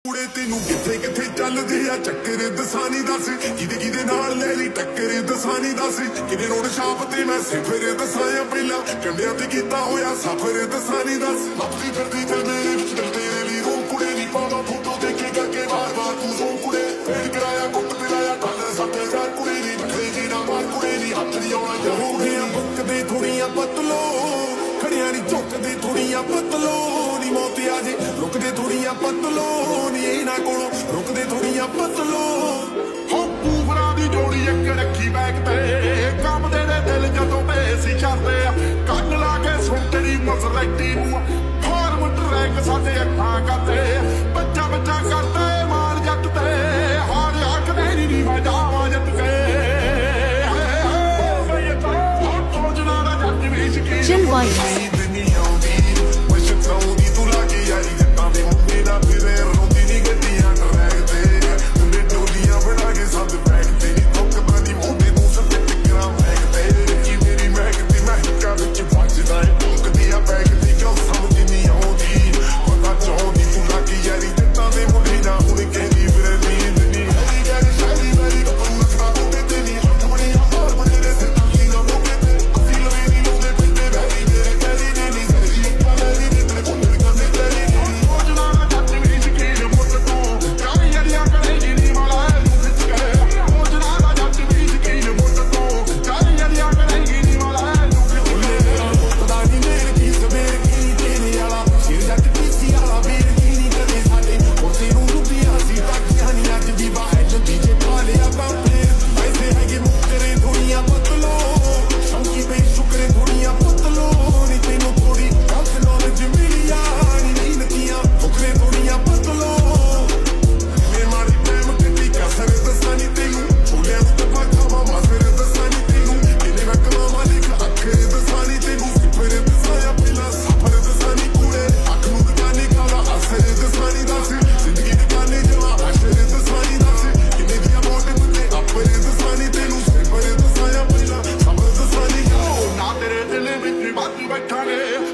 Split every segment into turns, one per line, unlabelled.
ਕੁੜੇ ਤੈਨੂੰ ਕਿੱਥੇ ਕਿੱਥੇ ਚੱਲਦੇ ਆ ਚੱਕਰ ਦਸਾਨੀ ਦੱਸ ਕਿਦੇ ਨਾਲ ਲੈ ਲਈ ਟੱਕਰ ਦਸਾਨੀ ਦੱਸ ਕਿਦੇ ਰੋਡ ਸ਼ਾਪ ਤੇ ਮੈਂ ਸਿਫਰ ਦਸਾਇਆ ਪਹਿਲਾਂ ਕੰਡਿਆਂ ਤੇ ਕੀਤਾ ਹੋਇਆ ਸਫਰ ਦਸਾਨੀ ਦੱਸ ਲੱਭਦੀ ਫਿਰਦੀ ਤੇ ਮੇਰੇ ਵਿੱਚ ਦਿਲ ਤੇਰੇ ਲਈ ਰੋ ਕੁੜੇ ਨਹੀਂ ਪਾਵਾ ਫੋਟੋ ਦੇਖੇ ਕਰਕੇ ਵਾਰ ਤੂੰ ਰੋ ਕੁੜੇ ਫੇਰ ਕਰਾਇਆ ਕੁੱਟ ਪਿਲਾਇਆ ਡਾਲਰ ਸਾਡੇ ਯਾਰ ਕੁੜੇ ਨਹੀਂ ਬੱਕਰੇ ਜੀ ਨਾ ਮਾਰ ਕੁੜੇ ਨਹੀਂ ਹੱਥ ਨਹੀਂ ਆਉਣਾ ਹੋ ਗਿਆ ਬੁੱਕਦੇ ਥੋੜੀਆਂ ਪਤਲੋ ਖੜਿਆਂ ਨਹੀਂ ਝੁੱਕਦੇ ਥੋੜੀਆਂ ਪਤਲੋ ਨੀ ਮੌਤ ਆ ਜੇ ਰੁਕਦੇ ਥੋੜੀਆਂ ਪਤਲੋ ਨੀ ਇਹਨਾਂ ਕੋਲੋਂ ਰੁਕਦੇ ਥੋੜੀਆਂ ਪਤਲੋ
ਹੋ ਪੂਵਰਾਂ ਦੀ ਜੋੜੀ ਇੱਕ ਰੱਖੀ ਬੈਕ ਤੇ ਕੰਬਦੇ ਨੇ ਦਿਲ ਜਦੋਂ ਬੇਸੀ ਕਰਦੇ ਆ ਕੰਨ ਲਾ ਕੇ ਸੁਣ ਤੇਰੀ ਮਸਲੈਕਟੀ ਨੂੰ ਫਾਰਮ ਟਰੈਕ ਸਾਡੇ ਅੱਖਾਂ ਕਰਦੇ ਬੱਚਾ ਕਰਦੇ ਮਾਰ ਜੱਟ ਤੇ ਹਾਰ ਆਖਦੇ ਨਹੀਂ ਮੈਂ ਜਾਵਾਂ ਜੱਟ ਤੇ ਸੋਚਣਾ ਦਾ ਜੱਟ ਵੀ ਸ਼ਕੀਨ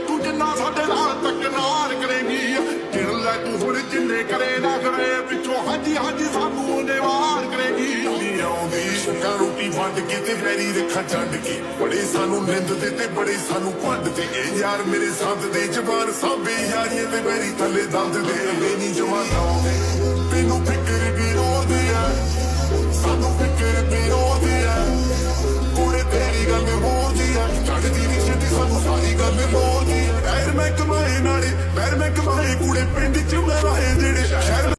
ਤੂੰ ਜਿੰਨਾ ਸਾਡੇ ਨਾਲ ਤਕਰਾਰ ਕਰੇਗੀ ਦਿਲ ਲੈ ਤੂੰ ਹੁਣ ਜਿੰਨੇ ਕਰੇ ਨਾ ਕਰੇ ਪਿੱਛੋਂ ਹਾਂਜੀ ਸਾਨੂੰ ਉਹਨੇ ਵਾਰ ਕਰੇਗੀ
ਨੀ ਆਉਂਦੀ ਸ਼ੰਕਾ ਰੋਟੀ ਵੰਡ ਕੇ ਤੇ ਵੈਰੀ ਰੱਖਾਂ ਛੱਡ ਕੇ ਬੜੇ ਸਾਨੂੰ ਨਿੰਦ ਦੇ ਤੇ ਬੜੇ ਸਾਨੂੰ ਭੰਡ ਤੇ ਇਹ ਯਾਰ ਮੇਰੇ ਸੰਦ ਦੇ ਜਵਾਨ ਸਾਂਭੇ ਯਾਰੀਆਂ ਤੇ ਵੈਰੀ ਥੱਲੇ ਦੰਦ ਦੇ ਇਹ ਨਹੀਂ ਜਵਾਨਾ